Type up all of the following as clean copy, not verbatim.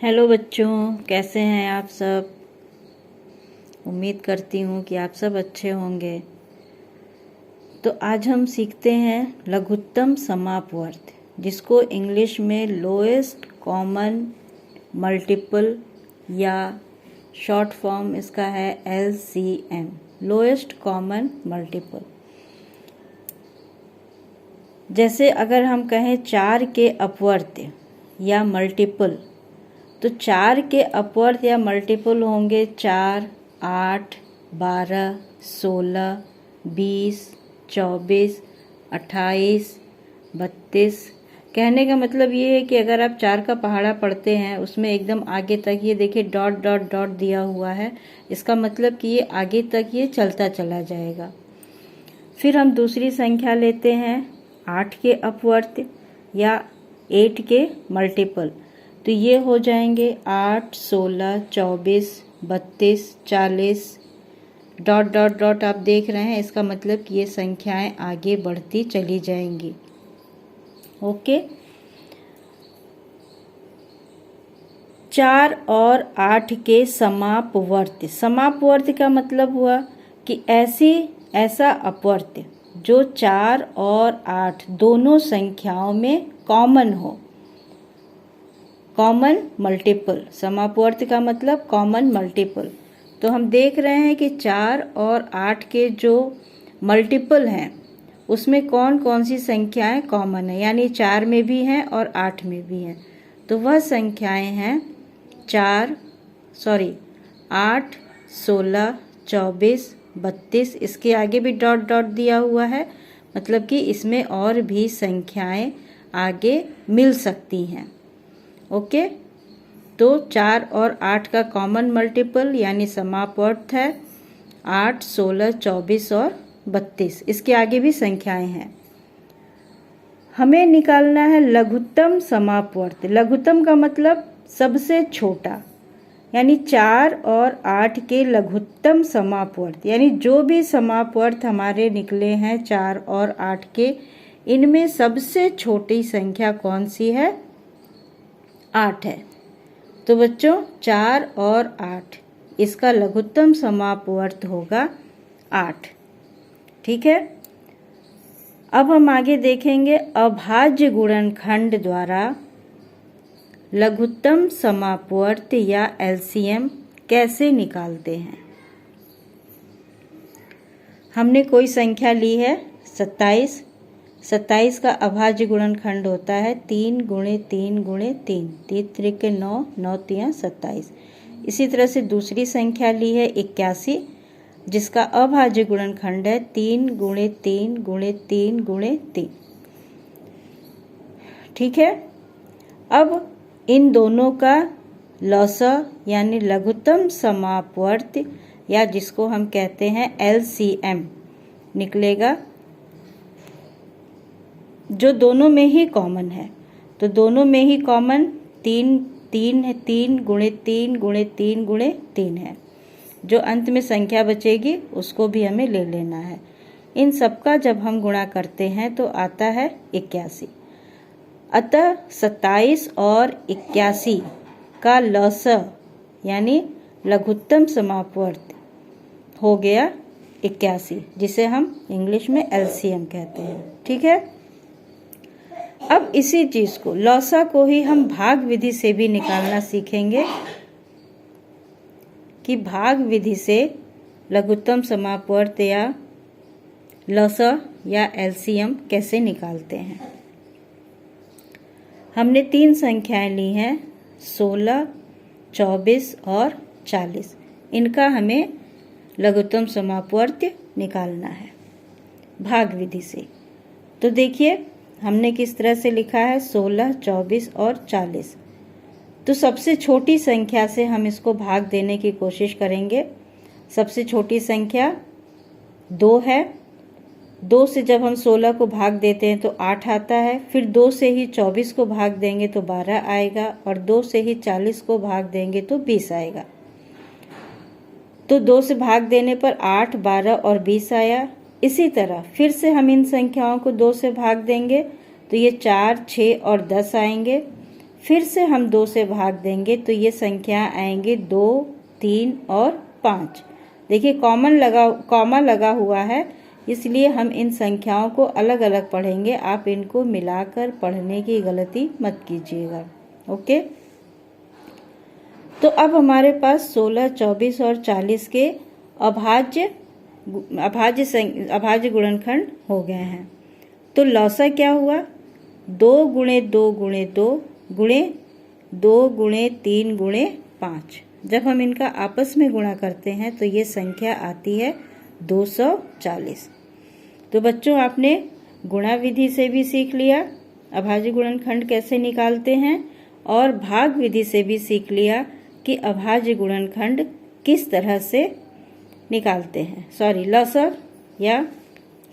Hello बच्चों, कैसे हैं आप सब। उम्मीद करती हूँ कि आप सब अच्छे होंगे। तो आज हम सीखते हैं लघुत्तम समापवर्त, जिसको इंग्लिश में लोएस्ट कॉमन मल्टीपल या शॉर्ट फॉर्म इसका है LCM, लोएस्ट कॉमन मल्टीपल। जैसे अगर हम कहें 4 के अपवर्त या मल्टीपल, तो 4 के अपवर्त या मल्टीपल होंगे 4, 8, 12, 16, 20, 24, 28, 32। कहने का मतलब ये है कि अगर आप 4 का पहाड़ा पढ़ते हैं, उसमें एकदम आगे तक ये देखिए डॉट डॉट डॉट दिया हुआ है, इसका मतलब कि ये आगे तक ये चलता चला जाएगा। फिर हम दूसरी संख्या लेते हैं 8 के अपवर्त या 8 के मल्टीपल, तो ये हो जाएंगे 8, 16, 24, 32, 40, डॉट डॉट डॉट आप देख रहे हैं, इसका मतलब कि ये संख्याएं आगे बढ़ती चली जाएंगी। ओके, 4 और 8 के समापवर्त। समापवर्त का मतलब हुआ कि ऐसा अपवर्त जो 4 और 8 दोनों संख्याओं में कॉमन हो। कॉमन मल्टीपल, समापवर्त का मतलब कॉमन मल्टीपल। तो हम देख रहे हैं कि 4 और 8 के जो मल्टीपल हैं उसमें कौन कौन सी संख्याएं कॉमन है, यानी 4 में भी हैं और 8 में भी हैं। तो वह संख्याएं हैं 8, 16, 24, 32। इसके आगे भी डॉट डॉट दिया हुआ है, मतलब कि इसमें और भी संख्याएं आगे मिल सकती हैं। ओके, तो 4 और 8 का कॉमन मल्टीपल यानी समापवर्त है 8, 16, 24 और 32। इसके आगे भी संख्याएं हैं। हमें निकालना है लघुत्तम समापवर्त। लघुत्तम का मतलब सबसे छोटा, यानी 4 और 8 के लघुत्तम समापवर्त, यानी जो भी समापवर्त हमारे निकले हैं 4 और 8 के, इनमें सबसे छोटी संख्या कौन सी है? 8 है। तो बच्चों 4 और 8, इसका लघुत्तम समापवर्त होगा 8। ठीक है, अब हम आगे देखेंगे अभाज्य गुणनखंड द्वारा लघुत्तम समापवर्त या LCM कैसे निकालते हैं। हमने कोई संख्या ली है 27। 27 का अभाज्य गुणनखंड होता है 3 गुणे 3 गुणे 3, 3 त्रिक 9, 9 तियां 27। इसी तरह से दूसरी संख्या ली है 81, जिसका अभाज्य गुणनखंड है 3 गुणे 3 गुणे 3 गुणे 3। ठीक है, अब इन दोनों का लौसा यानी लघुत्तम समापवर्त या जिसको हम कहते हैं LCM निकलेगा, जो दोनों में ही कॉमन है। तो दोनों में ही कॉमन 3 है, 3 गुणे 3 गुणे 3 गुणे 3 है। जो अंत में संख्या बचेगी उसको भी हमें ले लेना है। इन सबका जब हम गुणा करते हैं तो आता है 81। अतः 27 और 81 का लौसा यानी लघुत्तम समापवर्त हो गया 81, जिसे हम इंग्लिश में LCM कहते हैं। ठीक है, अब इसी चीज को, लौसा को ही हम भाग विधि से भी निकालना सीखेंगे कि भाग विधि से लघुत्तम समापवर्त या लौसा या LCM कैसे निकालते हैं। हमने 3 संख्याएं ली हैं 16, 24 और 40। इनका हमें लघुत्तम समापवर्त निकालना है भाग विधि से। तो देखिए हमने किस तरह से लिखा है 16, 24 और 40। तो सबसे छोटी संख्या से हम इसको भाग देने की कोशिश करेंगे। सबसे छोटी संख्या 2 है। 2 से जब हम 16 को भाग देते हैं तो 8 आता है। फिर 2 से ही 24 को भाग देंगे तो 12 आएगा, और 2 से ही 40 को भाग देंगे तो 20 आएगा। तो 2 से भाग देने पर 8, 12 और 20 आया। इसी तरह फिर से हम इन संख्याओं को 2 से भाग देंगे तो ये 4, 6 और 10 आएंगे। फिर से हम 2 से भाग देंगे तो ये संख्या आएंगे 2, 3 और 5। देखिए कॉमा लगा हुआ है, इसलिए हम इन संख्याओं को अलग अलग पढ़ेंगे। आप इनको मिलाकर पढ़ने की गलती मत कीजिएगा। ओके, तो अब हमारे पास 16, 24 और 40 के अभाज्य गुणनखंड हो गए हैं। तो लौसा क्या हुआ? 2 गुणे 2 गुणे 2 गुणे 2 गुणे 3 गुणे 5। जब हम इनका आपस में गुणा करते हैं तो ये संख्या आती है 240। तो बच्चों, आपने गुणा विधि से भी सीख लिया अभाज्य गुणनखंड कैसे निकालते हैं, और भाग विधि से भी सीख लिया कि अभाज्य गुणनखंड किस तरह से निकालते हैं, लसर या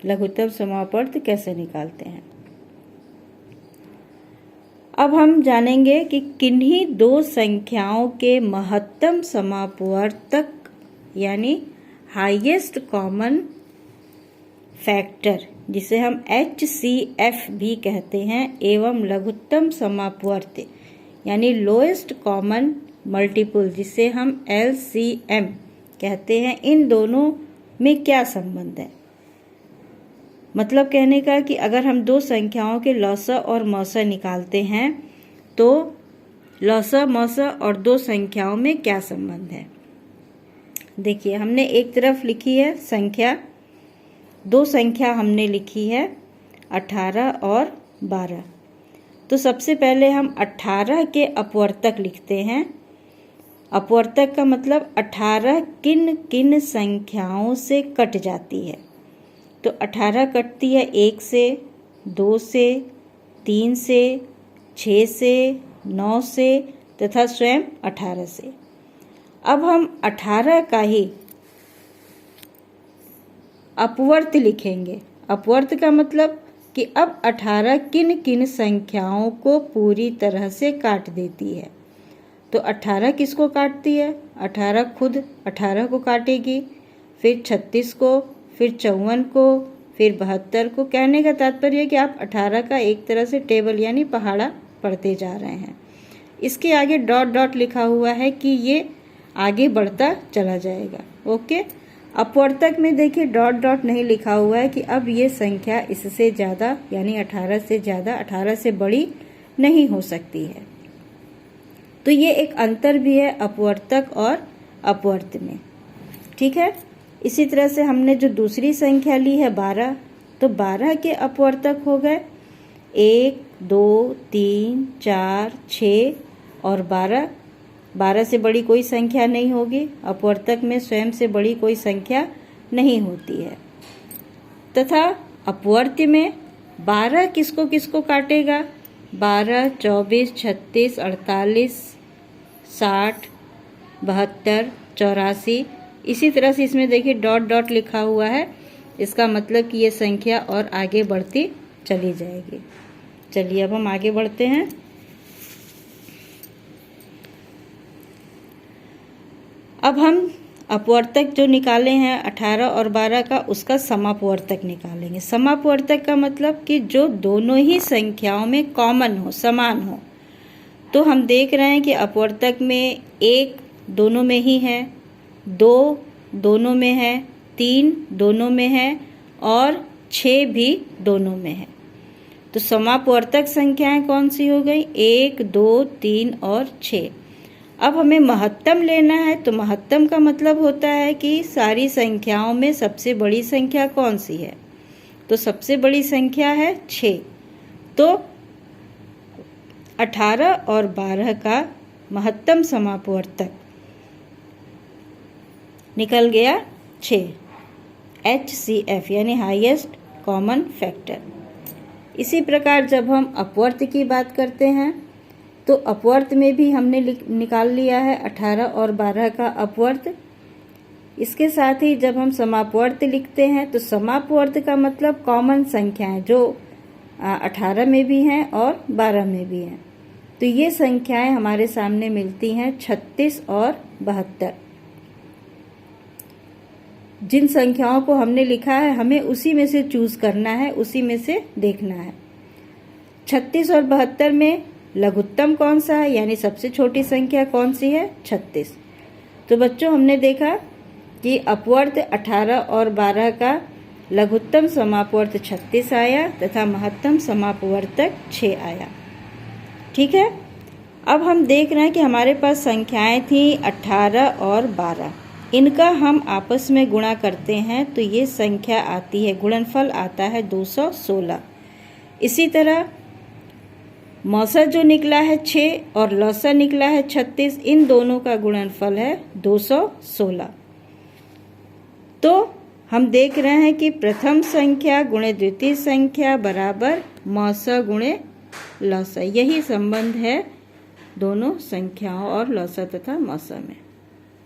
लघुत्तम समापवर्त कैसे निकालते हैं। अब हम जानेंगे कि किन्हीं दो संख्याओं के महत्तम समापवर्तक यानी हाईएस्ट कॉमन फैक्टर, जिसे हम HCF भी कहते हैं, एवं लघुत्तम समापवर्त यानी लोएस्ट कॉमन मल्टीपल, जिसे हम LCM कहते हैं, इन दोनों में क्या संबंध है। मतलब कहने का कि अगर हम दो संख्याओं के लौसा और मौसा निकालते हैं तो लौसा मौसा और दो संख्याओं में क्या संबंध है। देखिए, हमने एक तरफ लिखी है संख्या, दो संख्या हमने लिखी है 18 और 12। तो सबसे पहले हम 18 के अपवर्तक लिखते हैं। अपवर्तक का मतलब 18 किन किन संख्याओं से कट जाती है। तो 18 कटती है 1 से, 2 से, 3 से, 6 से, 9 से तथा स्वयं 18 से। अब हम 18 का ही अपवर्त लिखेंगे। अपवर्त का मतलब कि अब 18 किन किन संख्याओं को पूरी तरह से काट देती है। तो 18 किसको काटती है? 18 खुद 18 को काटेगी, फिर 36 को, फिर 54 को, फिर 72 को। कहने का तात्पर्य है कि आप 18 का एक तरह से टेबल यानी पहाड़ा पढ़ते जा रहे हैं। इसके आगे डॉट डॉट लिखा हुआ है कि ये आगे बढ़ता चला जाएगा। ओके, अपवर्तक में देखिए डॉट डॉट नहीं लिखा हुआ है कि अब ये संख्या इससे ज़्यादा यानी 18 से ज़्यादा 18 से बड़ी नहीं हो सकती है। तो ये एक अंतर भी है अपवर्तक और अपवर्त में। ठीक है, इसी तरह से हमने जो दूसरी संख्या ली है 12, तो 12 के अपवर्तक हो गए 1, 2, 3, 4, 6 और 12। 12 से बड़ी कोई संख्या नहीं होगी। अपवर्तक में स्वयं से बड़ी कोई संख्या नहीं होती है। तथा अपवर्त्य में 12 किसको किसको काटेगा? 12, 24, 36, 48, 60, 72, 84। इसी तरह से इसमें देखिए डॉट डॉट लिखा हुआ है, इसका मतलब कि ये संख्या और आगे बढ़ती चली जाएगी। चलिए अब हम आगे बढ़ते हैं। अब हम अपवर्तक जो निकाले हैं 18 और 12 का, उसका समापवर्तक निकालेंगे। समापवर्तक का मतलब कि जो दोनों ही संख्याओं में कॉमन हो, समान हो। तो हम देख रहे हैं कि अपवर्तक में 1 दोनों में ही है, 2 दोनों में है, 3 दोनों में है और 6 भी दोनों में है। तो समापवर्तक संख्याएं कौन सी हो गई? 1, 2, 3 और 6। अब हमें महत्तम लेना है। तो महत्तम का मतलब होता है कि सारी संख्याओं में सबसे बड़ी संख्या कौन सी है। तो सबसे बड़ी संख्या है 6। तो 18 और 12 का महत्तम समापवर्तक निकल गया 6, HCF यानी हाईएस्ट कॉमन फैक्टर। इसी प्रकार जब हम अपवर्त की बात करते हैं तो अपवर्त में भी हमने निकाल लिया है 18 और 12 का अपवर्त। इसके साथ ही जब हम समापवर्त लिखते हैं तो समापवर्त का मतलब कॉमन संख्याएं जो 18 में भी हैं और 12 में भी हैं। तो ये संख्याएं हमारे सामने मिलती हैं 36 और 72। जिन संख्याओं को हमने लिखा है हमें उसी में से चूज करना है, उसी में से देखना है। 36 और 72 में लघुत्तम कौन सा है, यानी सबसे छोटी संख्या कौन सी है, 36। तो बच्चों हमने देखा कि अपवर्त 18 और 12 का लघुत्तम समापवर्त 36 आया तथा महत्तम समापवर्तक 6 आया। ठीक है, अब हम देख रहे हैं कि हमारे पास संख्याएं थी 18 और 12, इनका हम आपस में गुणा करते हैं तो ये संख्या आती है, गुणनफल आता है 216। इसी तरह मौसा जो निकला है 6 और लौसा निकला है 36, इन दोनों का गुणनफल है 216। तो हम देख रहे हैं कि प्रथम संख्या गुणे द्वितीय संख्या बराबर मौसा गुणे लौसा, यही संबंध है दोनों संख्याओं और लौसा तथा मौसा में।